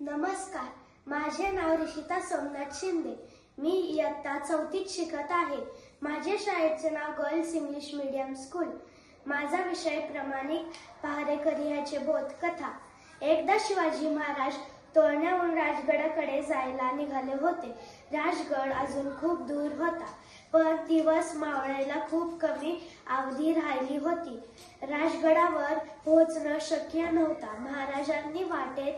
नमस्कार, माझे नाव ऋषिता सोमनाथ शिंदे. मी इयत्ता 4थीत शिकत आहे. माझे शाळेचे नाव गर्ल्स इंग्लिश मीडियम स्कूल. माझा विषय प्रामाणिक पहारेकरी ह्याचे बोधकथा. एकदा शिवाजी महाराज तोरण्याहून राजगडाकडे जायला निघाले होते. राजगड अजून खूप दूर होता, पण दिवस मावळायला खूप कमी अवधी राहिली होती. राजगडावर पोहोचणं शक्य नव्हता. महाराजांनी वाटेत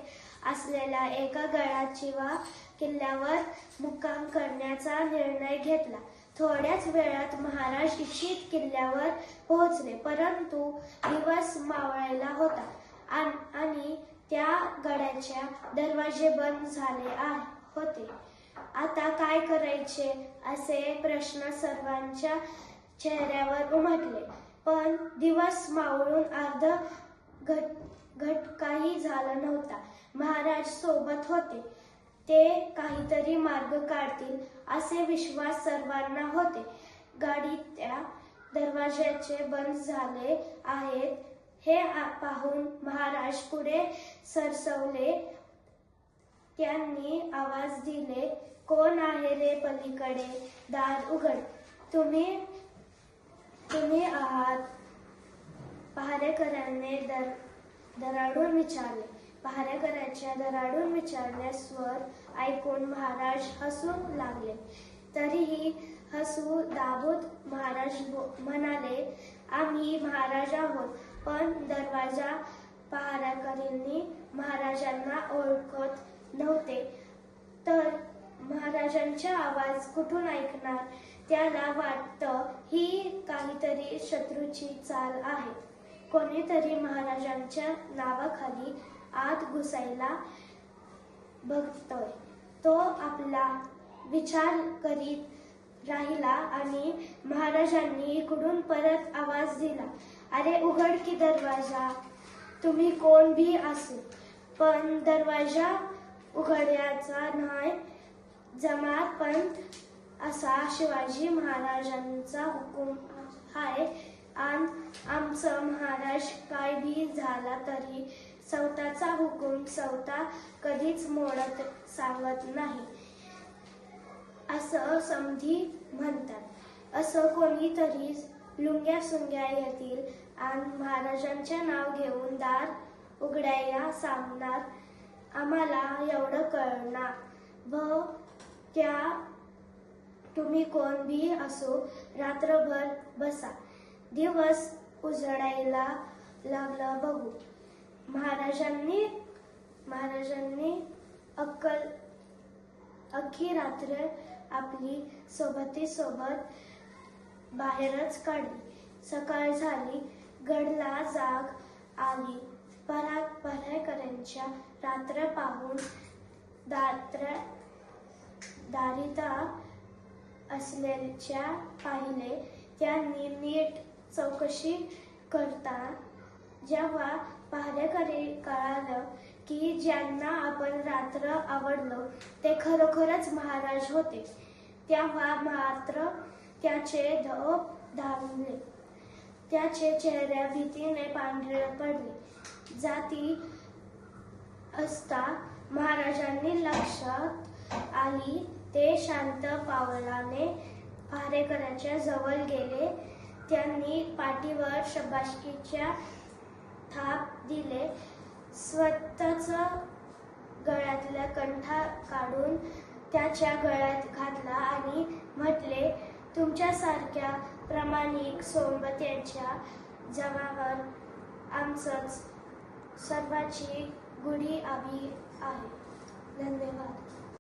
असलेल्या एका गडाच्या किल्ल्यावर मुक्काम करण्याचा निर्णय घेतला. थोड्याच वेळात महाराज इच्छित किल्ल्यावर पोहोचले, परंतु दिवस मावळायला होता आणि त्या गडाचे दरवाजे बंद झाले होते. आता काय करायचे असे प्रश्न सर्वांच्या चेहऱ्यावर उमटले. पण दिवस मावळून अर्ध घटकाही झाला नव्हता. महाराज सोबत होते, ते काहीतरी मार्ग काढतील असे विश्वास सर्वांना होते. गाडीच्या दरवाजे बंद झाले आहेत हे पाहून महाराज पुढे सरसावले. त्यांनी आवाज दिले, कोण आहे रे पलीकडे? दार उघड. तुम्ही आहात? पहारेकऱ्याने दराडून विचारले. पहारेकऱ्याच्या दराडून विचारल्यास स्वर ऐकून महाराज हसू लागले. तरीही हसू दाबून महाराज म्हणाले, आम्ही महाराज आहोत. पण दरवाजा पहारेकऱ्यांनी महाराजांना ओळखत नव्हते, तर महाराजांचा आवाज कुठून ऐकणार? त्याला वाटतं ही काहीतरी शत्रूची चाल आहे. कोणीतरी महाराजांच्या नावाखाली आत घुसायला बघतोय. तो आपला विचार करीत राहिला आणि महाराजांनी इकडून परत आवाज दिला, अरे उघड की दरवाजा. तुम्ही कोण भी असो, पण दरवाजा उघडायचा नाही जमणार. पण असा शिवाजी महाराजांचा हुकूम आहे आणि आमचं महाराज काय भी झाला तरी स्वतःचा हुकूम स्वतः कधीच मोडत सांगत नाही असं समधी म्हणतात. असं कोणीतरी लुंग्या सुंग्या येतील आणि महाराजांचे नाव घेऊन दार उघडायला सांगणार. आम्हाला एवढं कळणार व त्या तुम्ही कोण भी असो रात्रभर बसा. दिवस उजडायला लागला बघू. महाराजांनी अख्खी रात्र आपली सोबत बाहेरच काढली. सकाळ झाली, गडला जाग आली. पहारेकऱ्यांच्या रात्र पाहून दारीत असलेल्या पाहिले. त्यांनी नीट चौकशी करता जेव्हा पहारेकरी कळालं की ज्यांना आपण रात्र आवडलो ते खरोखरच महाराज होते, तेव्हा मात्र त्याचे धोप धावले. त्याचे चेहरे भीतीने पांढरे पडले. जाती असता महाराजांनी लक्षात आली. ते शांत पावलाने पहारेकऱ्याच्या जवळ गेले. त्यांनी पाठीवर शाबासकीचा थाप दिले. स्वतःच गळ्यातला कंठा काढून त्याच्या गळ्यात घातला आणि म्हटले, तुमच्यासारख्या प्रामाणिक सोबत्यांच्या जमावर आमचंच सर्वांची गुढी आभी आहे. धन्यवाद.